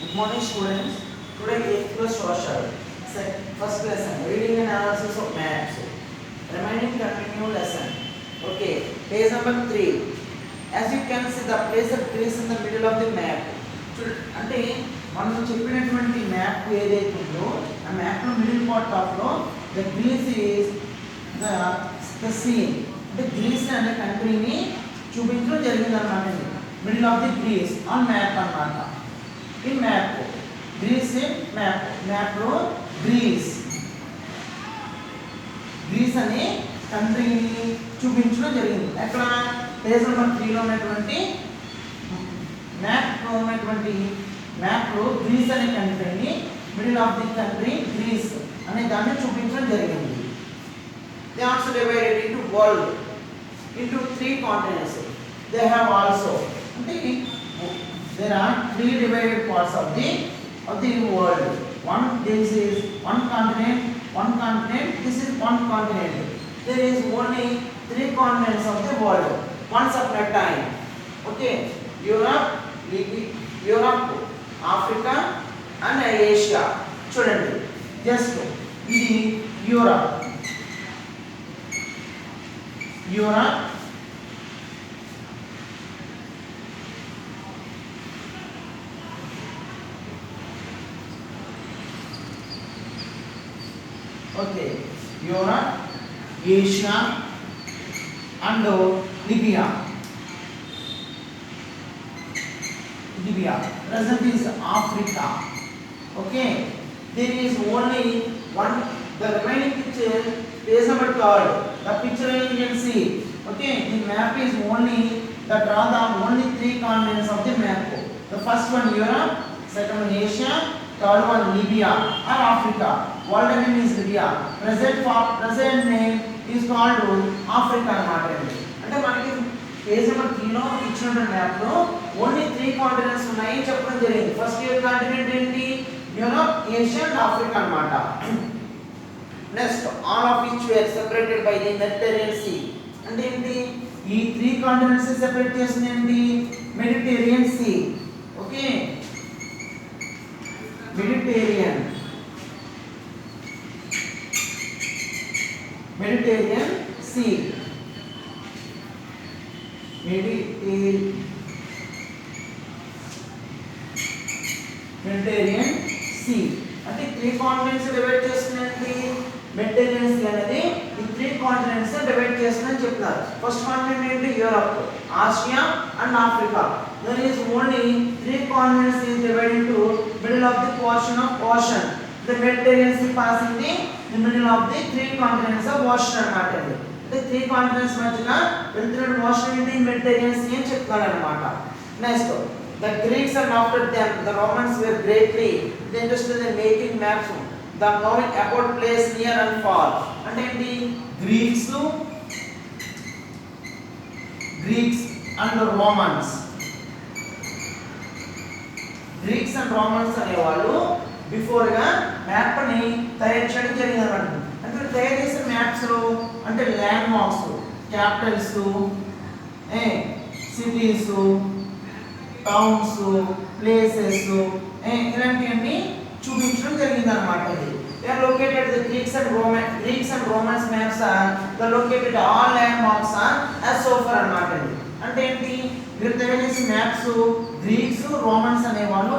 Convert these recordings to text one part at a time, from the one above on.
Good morning students. Today 8th class social. First lesson reading and analysis of maps. Remaining continue lesson. Okay, page number 3. As you can see the place of Greece in the middle of the map. అంటే మనం చెప్పినటువంటి map ఏదైతే ఉందో ఆ map లో middle part of లో the Greece is the scene అంటే Greece అనే కంట్రీని చూపించడం జరిగింది అన్నమాట. Middle of the Greece on map అన్నమాట. ఇన్ మ్యాప్ గ్రీస్ మ్యాప్ లో గ్రీస్ అనే కంట్రీని చూపించడం జరిగింది. ఎక్కడ పేజ్ నెంబర్ 3 లో ఉన్నటువంటి మ్యాప్ లో గ్రీస్ అనే కంట్రీని middle of the country Greece అనే దాన్ని చూపించడం జరిగింది. They also divided into world into 3 continents. They have also అంటే there are 3 divided parts of the world. This is one continent. This is one continent. There is only 3 continents of the world once upon a time. Okay, Europe, Africa and Asia. చూడండి just ఇది Europe okay, Europe, Asia and Libya. Present is Africa. Okay, there is only one. The remaining picture, page number 3. The picture you can see. Okay, the map is only the draw the only 3 continents of the map. The first one Europe, second one Asia, third one Libya or Africa. World name is Libya. Present name is called Africa అన్నమాట. అంటే మనకి page number 3 లో ఇచ్చిన map లో only 3 continents ఉన్నాయి చెప్పడం జరిగింది. First year continent ఏంటి? యూరప్, ఏషియా అండ్ ఆఫ్రికా అన్నమాట. Next all of which were separated by the Mediterranean sea. అంటే ఏంటి? ఈ 3 కాంటినెంట్స్ సెపరేట్ చేస్తుంది ఏంటి? Mediterranean sea. Okay, Mediterranean sea. Mediterranean sea అంటే 3 కాంటినెంట్స్ డివైడ్ చేస్తుందండి. మెడిటరేనియన్ సీ అనేది ఈ 3 కాంటినెంట్స్ డివైడ్ చేస్తుందని చెప్తున్నారు. ఫస్ట్ కాంటినెంట్ ఏంటి? Europe, Asia and Africa. There is only 3 continents is divided into middle of the portion of ocean. The Mediterranean Sea passing the middle of the 3 continents of ocean అన్నమాట. అంటే 3 continents మధ్యన వెళ్తున్న ocean ఏంటి? Mediterranean Sea అని చెప్తారు అన్నమాట. Next the Greeks and after them the Romans were greatly interested in making maps the knowing about place near and far. అంటే ఏంటి? Greeks and Romans అనేవాళ్ళు బిఫోర్ గా మ్యాప్ ని తయారు చేయడం జరిగింది అన్నమాట. అంటే తయారు చేసిన మ్యాప్స్ అంటే land marks, Capitals, cities, towns, places ఇలాంటివన్నీ చూపించడం జరిగింది అన్నమాట. They are located the Greeks and Romans maps are the located all landmarks are as so far అన్నమాట. అంటే ఏంటి? వీరు తయారు చేసిన మ్యాప్స్ గ్రీక్స్, రోమన్స్ అనే వాళ్ళు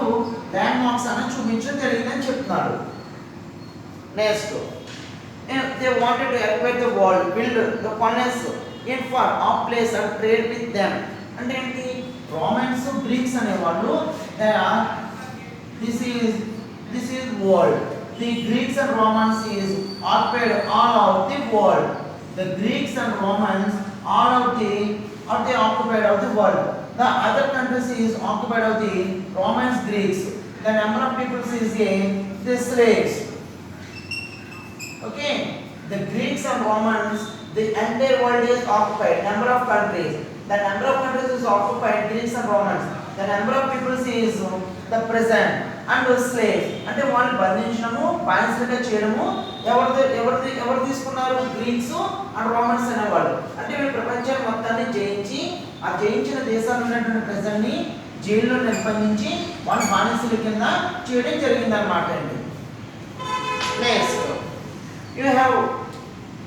ల్యాండ్ మార్క్స్ అని చూపించడం జరిగిందని చెప్తున్నారు. Next they wanted to equate the world, build the colonies in far off place and trade with them. అంటే ఏంటి? రోమన్స్, గ్రీక్స్ అనే వాళ్ళు this is world. The Greeks and Romans is occupied all of the world. The Greeks and Romans all of the occupied of the world. The other countries is occupied of the Romans, Greeks. The number of people is the slaves. Okay, the Greeks and Romans, the entire world is occupied. Number of countries, the number of countries is occupied Greeks and Romans. The number of people is the present and slaves. అంటే వాళ్ళు బంధించడము, బానిసలుగా చేయడము ఎవరు తీసుకున్నారు? Greeks and Romans అనేవాళ్ళు. అంటే వీళ్ళు ప్రపంచాన్ని మొత్తాన్ని జయించి ఆ జయించిన దేశాలు ఉన్నటువంటి ప్రజల్ని జైల్లో నిర్బంధించి వాళ్ళ బానిసల కింద చేయడం జరిగిందన్నమాట అండి. Next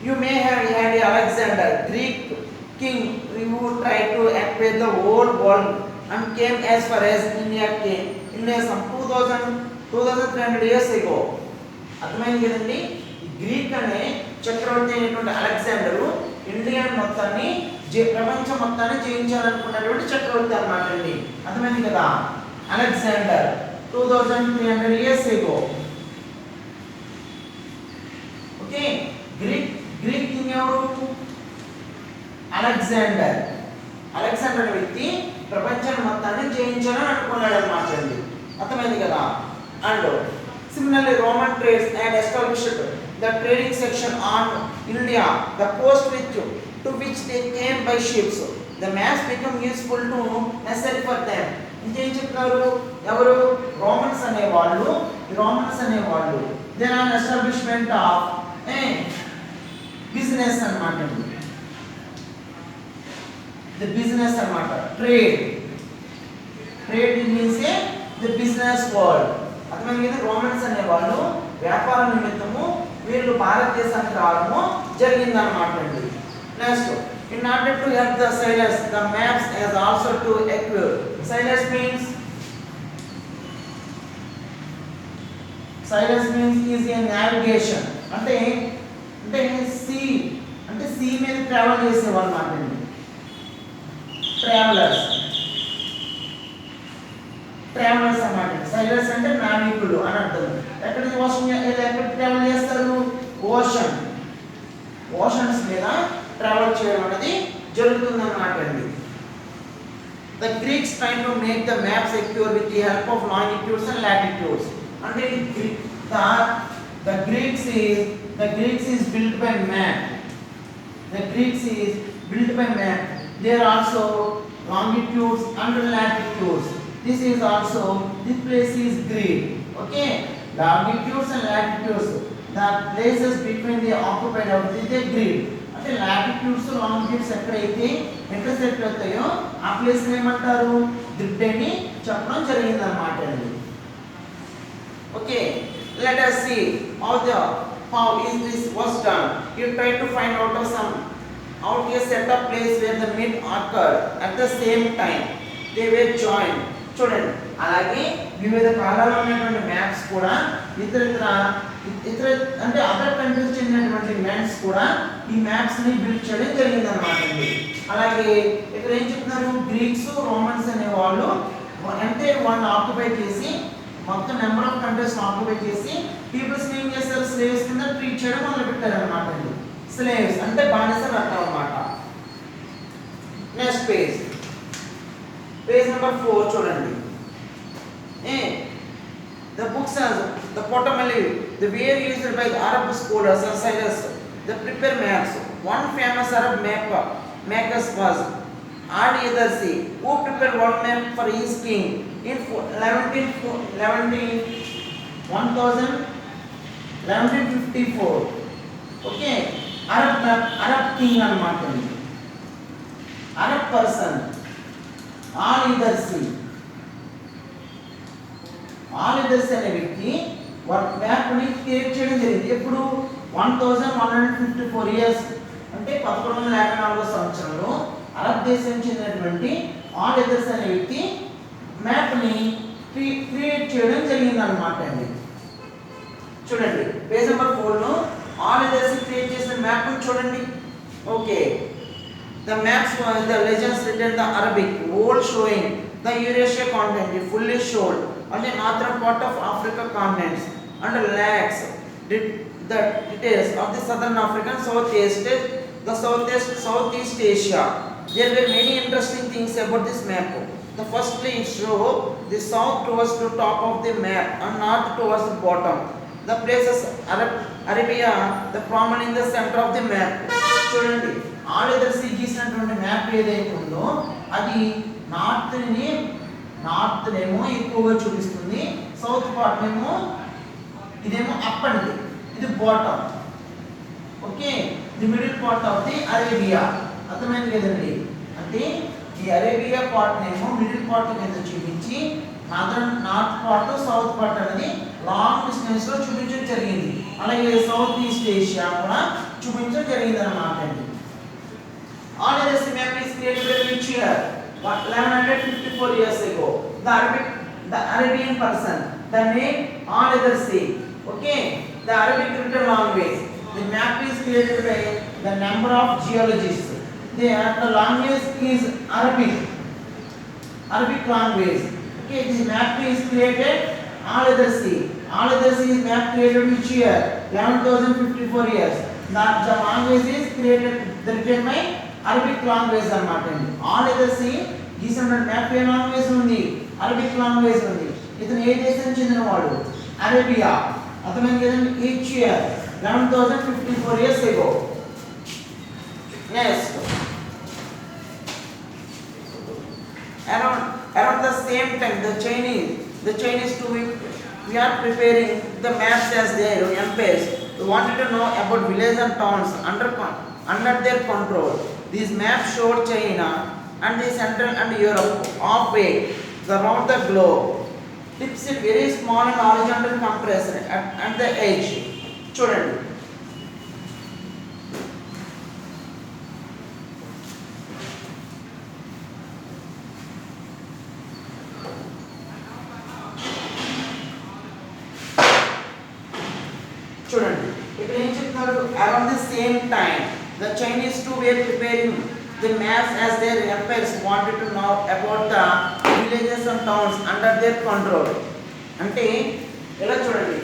you may have had Alexander, Greek king, who tried to acquire the whole world and came as far as India came in some 2300 years ago. అర్థమైంది కదండి. గ్రీక్ అనే చక్రవర్తి అయినటువంటి అలెగ్జాండరు ఇండియా మొత్తాన్ని ప్రపంచం మొత్తాన్ని జయించాలనుకున్నటువంటి చక్రవర్తి అన్నమాట అండి. అర్థమైంది కదా. Alexander 2300 years ago. Okay, Greek king ఎవరు? అలెగ్జాండర్. అలెగ్జాండర్ వ్యక్తి ప్రపంచాన్ని మొత్తాన్ని జయించాలని అనుకున్నాడు అన్నమాట అండి. అర్థమైంది కదా. And similarly Roman trades and established the trading section on India, the coast to which they came by ships. The maps become useful to necessary for them. ఇంకేం చెప్తారు? ఎవరు? రోమన్స్ అనేవాళ్ళు then an establishment of business అన్నమాట అండి. the business అన్నమాట. Trade means the business world. అర్థమైంది కదా. Romans అనేవాళ్ళు వ్యాపార నిమిత్తము వీళ్ళు భారతదేశానికి రావడము జరిగిందన్నమాట అండి. Next, in order to help the sailors, the maps has also to acquire. Sailors means is a navigation. అంటే సీ మీద ట్రావెల్ చేసేవాళ్ళు అన్నమాట అండి. ట్రావెలర్స్ అన్నమాట. సైలర్స్ అంటే నావికులు అని అర్థం. ఎక్కడ ట్రావెల్ చేస్తారు? ఓషన్స్ మీద ట్రావెల్ చేయడం అనేది జరుగుతుంది అన్నమాట అండి. The Greeks tried to make the maps secure with the help of longitudes and latitudes. అంటే the Greeks is built by map. There are also longitudes and latitudes. This place is Greek. Okay, longitudes and latitudes, the places between the occupied of the Greek. అంటే latitudes longitudes ఎక్కడైతే intersect అవుతాయో ఆ place ఏమంటారు? Grid అని చెప్పడం జరిగింది అన్నమాట అండి. Okay, let us see how this was done. You try to find out a set of place where the meet occurred at the same time. They were joined. చూడండి, అలాగే వివిధ కాలాల్లో ఉన్నటువంటి మ్యాప్స్ కూడా ఇతర అంటే అదర్ కంట్రీస్ చెందినటువంటి maps కూడా ఈ మ్యాప్స్ ని బిల్డ్ చేయడం జరిగింది అన్నమాట అండి. అలాగే ఇక్కడ ఏం చెప్తున్నారు? గ్రీక్స్, రోమన్స్ అనే వాళ్ళు అంటే వాళ్ళని ఆక్యుపై చేసి మొత్తం నెంబర్ ఆఫ్ కంట్రీస్ ఆక్యుపై చేసి పీపుల్స్ ఏం చేస్తారు? స్లేవ్స్ కింద ట్రీట్ చేయడం మొదలు పెట్టారు అన్నమాట అండి. స్లేవ్స్ అంటే బానిసలు అంటాం అన్నమాట. నెక్స్ట్ పేజ్ నెంబర్ 4 చూడండి. The book says the Ptolemy, the were used by the Arab scholars and sailors, the prepare maps. One famous Arab makers was Al-Yadarsi, who prepared one map for his king in 1154. Okay, Arab king అన్నమాట. Arab person Al-Yadarsi అనే వ్యక్తి map ని create చేయడం జరిగింది. ఎప్పుడు? 1154 years అంటే 1154 సంవత్సరంలో Arab దేశం చెందినటువంటి ఆల్-యదర్సి అనే వ్యక్తి మ్యాప్ ని క్రియేట్ చేయడం జరిగింది అన్నమాట అండి. చూడండి, పేజ్ నెంబర్ 4 లో ఆల్-యదర్సి క్రియేట్ చేసిన మ్యాప్ ని చూడండి. Okay, the maps were the legends written the Arabic, all showing the Eurasia continent fully showed on the northern part of Africa continents and lacks the details of the southern Africa and Southeast Asia. There were many interesting things about this map. The firstly, it showed the south towards the top of the map and north towards the bottom. The places Arabia, the prominent in the center of the map. చూడండి, ఆల్-యదర్సి గీసినటువంటి map ఏదైతే ఉందో అది north ఏమో ఎక్కువగా చూపిస్తుంది, south part ఏమో ఇదేమో up అండి, ఇది bottom. Okay, the middle part of the Arabia. అర్థమైంది కదండి. అంటే ఈ అరేబియా పార్ట్ నేమో మిడిల్ పార్ట్ కింద చూపించి నార్త్ పార్ట్ సౌత్ పార్ట్ అనేది లాంగ్ డిస్టెన్స్ లో చూపించడం జరిగింది. అలాగే సౌత్ ఈస్ట్ ఏషియా కూడా చూపించడం జరిగింది అన్నమాట అండి. All of this map is created in which year? 1154 years ago. The Arabian person, the name all other say. Okay, the Arabic written language. The map is created by the number of geologists. The language is Arabic language. Okay, this map is created all other say. All other say is map created which year? 11,054 years. The language is created written by Arabic language అన్నమాట అండి. All other see గీసిన map ఏ language ఉంది? Arabic language ఉంది. ఇతను ఏ దేశానికి చెందినవాడు? Arabia. అతను కదండి each year 11,054 years ago. Next, around the same time the Chinese too, we are preparing the maps as their empires. We wanted to know about villages and towns under their control. These maps showed China and the Central and Europe halfway around the globe. Tips it very small and horizontal compressed at the edge. చూడండి, ఇక్కడ ఏం చెప్తున్నారు? Around the same time the Chinese too were preparing the maps as their empires wanted to know about the villages and towns under their control. అంటే ఇలా చూడండి,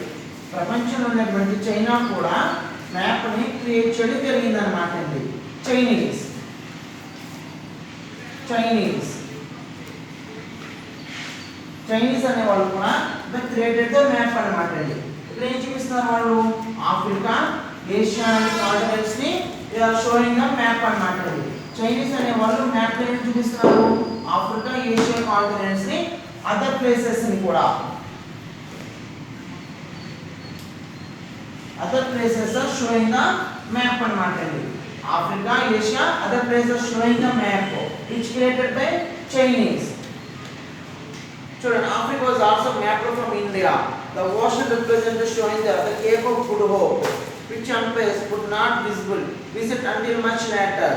ప్రపంచంలో ఉన్నటువంటి China కూడా మ్యాప్ ని క్రియేట్ చేయడం జరిగింది అన్నమాట అండి. చైనీస్ అనే వాళ్ళు కూడా ద క్రియేటెడ్ ద మ్యాప్ అన్నమాట అండి. ఇక్కడ ఏం చూపిస్తున్నారు వాళ్ళు? ఆఫ్రికా, ఏషియా అనే కాంటినెంట్స్ ని they are showing a map అన్నమాట అండి. చైనీస్ అనే వాళ్ళు మ్యాప్ లో ఏం చూపిస్తున్నారు? ఆఫ్రికా, ఏషియా కాంటినెంట్స్ ని, అదర్ ప్లేసెస్ ని కూడా, other places are showing the map అన్నమాట అండి. Africa, Asia, other places showing the map which created by Chinese. చూడండి, Africa was also mapped from India. The ocean represented showing the Cape of Good Hope, which empires could not visit until much later.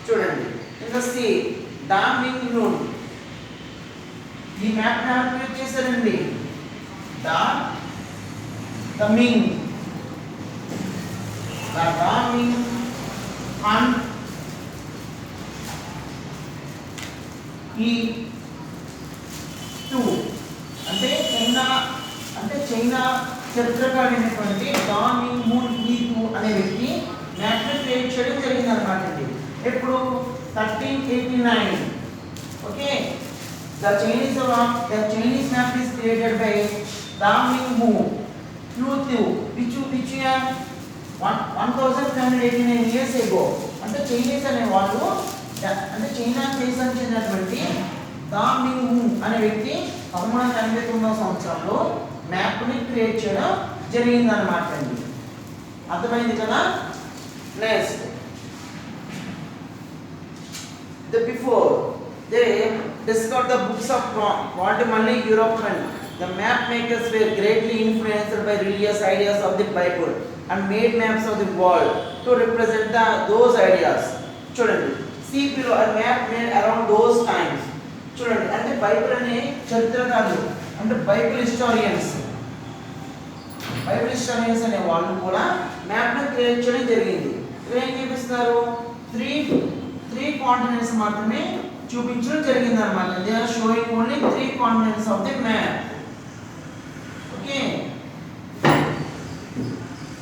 చూడండి, in the sea, Da Ming Nun, ఈ map create చేశారండి. Da Ming Han ఈ 2 అంటే China చరిత్రకారుడైనటువంటి డా Ming moon ఈ 2 అనే వ్యక్తి map ని క్రియేట్ చేయడం జరిగింది అన్నమాట అండి. ఎప్పుడు? 1389. Okay, the Chinese map is created by Da Ming Mu which year? 1589 years ago. అంటే చైనీస్ అనే వాళ్ళు, అంటే చైనా దేశానికి చెందినటువంటి దా మింగ్ ము అనే వ్యక్తి 1389వ సంవత్సరంలో మ్యాప్ ని క్రియేట్ చేయడం జరిగింది అన్నమాట అండి. అర్థమైంది కదా? Next, before they discovered the books of Quantumally European, the map makers were greatly influenced by religious ideas of the Bible and made maps of the world to represent those ideas. చూడండి, see below a map made around those times. చూడండి, అంటే Bible అనే చరిత్రకారులు, అంటే Bible historians అనే వాళ్ళు కూడా map ని క్రియేట్ చేయడం జరిగింది. ఇక్కడ ఏం చూపిస్తున్నారు? త్రీ కాంటినెంట్స్ మాత్రమే చూపించడం జరిగింది అన్నమాట. They are showing only 3 continents of the map.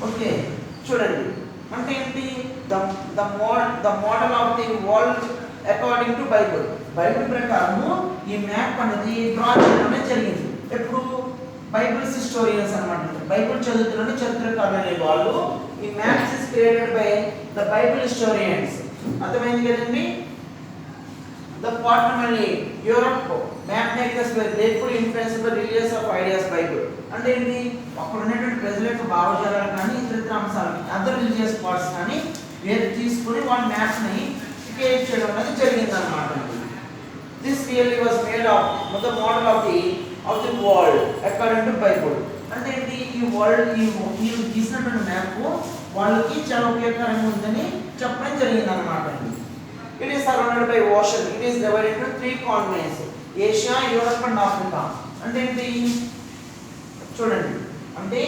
Okay, చూడండి, అంటే ఏంటి? The model of the world according to Bible ప్రకారము ఈ మ్యాప్ అనేది డ్రా చేయడం జరిగింది. ఎప్పుడు? బైబిల్స్ హిస్టోరియన్స్ అన్నమాట. బైబిల్ చదువుతున్న చరిత్రకారులు అనే వాళ్ళు ఈ maps is created by the Bible historians. అర్థమైంది కదండి? The quantumly Europe map makers were grateful influenced by religious of ideas Bible. అంటే ఏంటి? అక్కడ ఉన్నటువంటి ప్రజల యొక్క భావజాలాలు కానీ ఇతర అంశాలు, అదర్ రిలీజియస్ పార్ట్స్ కానీ వేరు తీసుకుని వాళ్ళ మ్యాప్స్ ని క్రియేట్ చేయడం అనేది జరిగింది అన్నమాట. This really was made of the model of the world according to Bible. అంటే ఏంటి ఈ వరల్డ్ ఈ గీసినటువంటి మ్యాప్ వాళ్ళకి చాలా ఉపయోగకరంగా ఉందని చెప్పడం జరిగింది అన్నమాట అండి. It is surrounded by ocean. It is divided into 3 continents: Asia, Europe and Africa. అంటే ఏంటి చూడండి, అంటే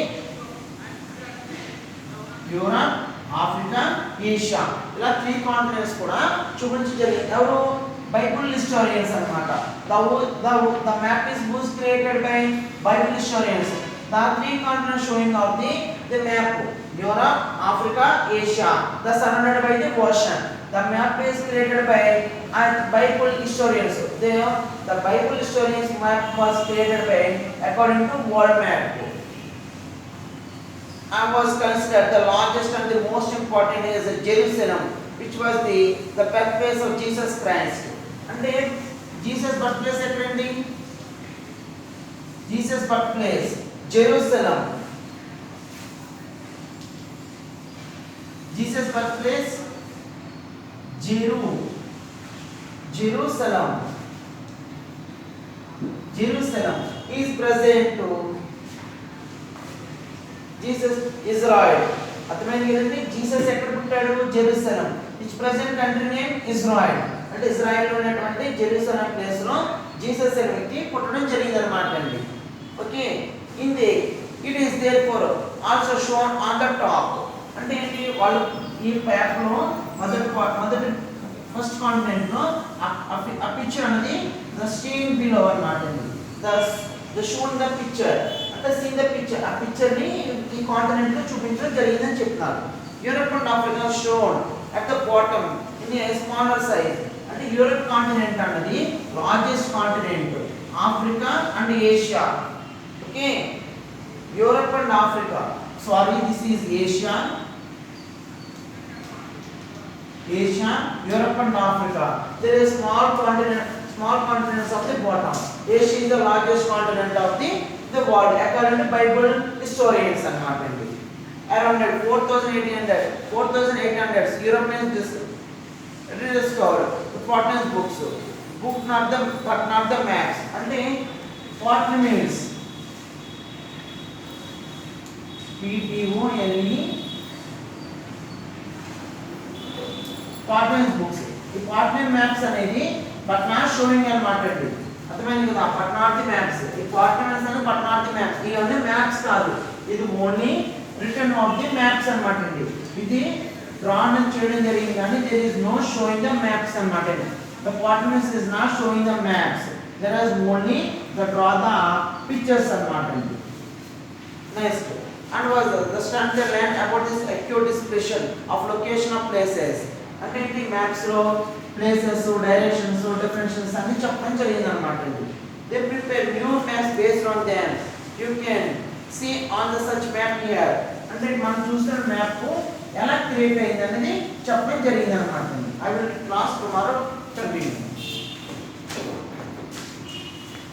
యూరప్, ఆఫ్రికా, ఏషియా ఇలా 3 కాంటినెంట్స్ కూడా చూపించడం జరిగింది. ఎవరు? బైబిల్ హిస్టోరియన్స్ అన్నమాట. The map is was created by Bible historians. The 3 continents showing of the map: Europe, Africa, Asia. The surrounded by the ocean. The map is created by Bible historians. The Bible historians map was created by according to world map. And was considered the largest and the most important is Jerusalem, which was the birthplace of Jesus Christ. అంటే Jesus birthplace ఎక్కడండి? Jesus birthplace Jerusalem. Jesus birthplace Jerusalem. Jerusalem is present to Jesus Israel. అర్థమైంది కదండి? Jesus ఎక్కడ పుట్టాడు? Jerusalem. Which present country name Israel. అంటే Israel లో ఉన్నటువంటి Jerusalem place లో జీసస్ అనే వ్యక్తి పుట్టడం జరిగింది అన్నమాట అండి. Okay, in the it is there for also shown on the top. అంటే ఏంటి, వాళ్ళు ఈ మ్యాప్ లో మొదటి ఫస్ట్ కాంటినెంట్ లో ఆ పిక్చర్ అనేది ద సీన్ బిలో అన్నమాట అండి. ద షోన్ ద పిక్చర్ అంటే సీన్ ద పిక్చర్, ఆ పిక్చర్ ని ఈ కాంటినెంట్ లో చూపించడం జరిగిందని చెప్తున్నారు. Europe and Africa shown at the bottom in a smaller size. అంటే యూరప్ కాంటినెంట్ అనేది largest continent, Africa and Asia. Okay, Europe and Africa, sorry this is Asia, Europe and Africa. There is small continents of the bottom. Asia is the largest continent of the world according to Bible historians అన్నమాట అండి. Around 4800 Europeans rediscovered the Ptolemy's books, but not the maps. అంటే Ptolemy's Ptolemy's books. ఈ Ptolemy's maps అనేది but not showing అన్నమాట అండి. అర్థమైంది కదా? but not the maps. ఈ Ptolemy's అనేది but not the maps. ఇవన్నీ మ్యాప్స్ కాదు, ఇది only return of the maps అన్నమాట అండి. ఇది డ్రాన్ చేయడం జరిగింది కానీ there is no showing the maps అన్నమాట అండి. The Ptolemy's is not showing the maps. There is only the draw the pictures అన్నమాట అండి. Next, and was the standard land about this acute description of location of places. అంటే ఈ maps లో places, directions, డిఫరెన్షన్స్ అన్ని చెప్పడం జరిగింది అన్నమాట అండి. They prepare new maps based on them. You can see on the such map here. అంటే మనం చూస్తున్న మ్యాప్ ఎలా క్రియేట్ అయింది అనేది చెప్పడం జరిగింది అన్నమాట అండి. I will class tomorrow continue.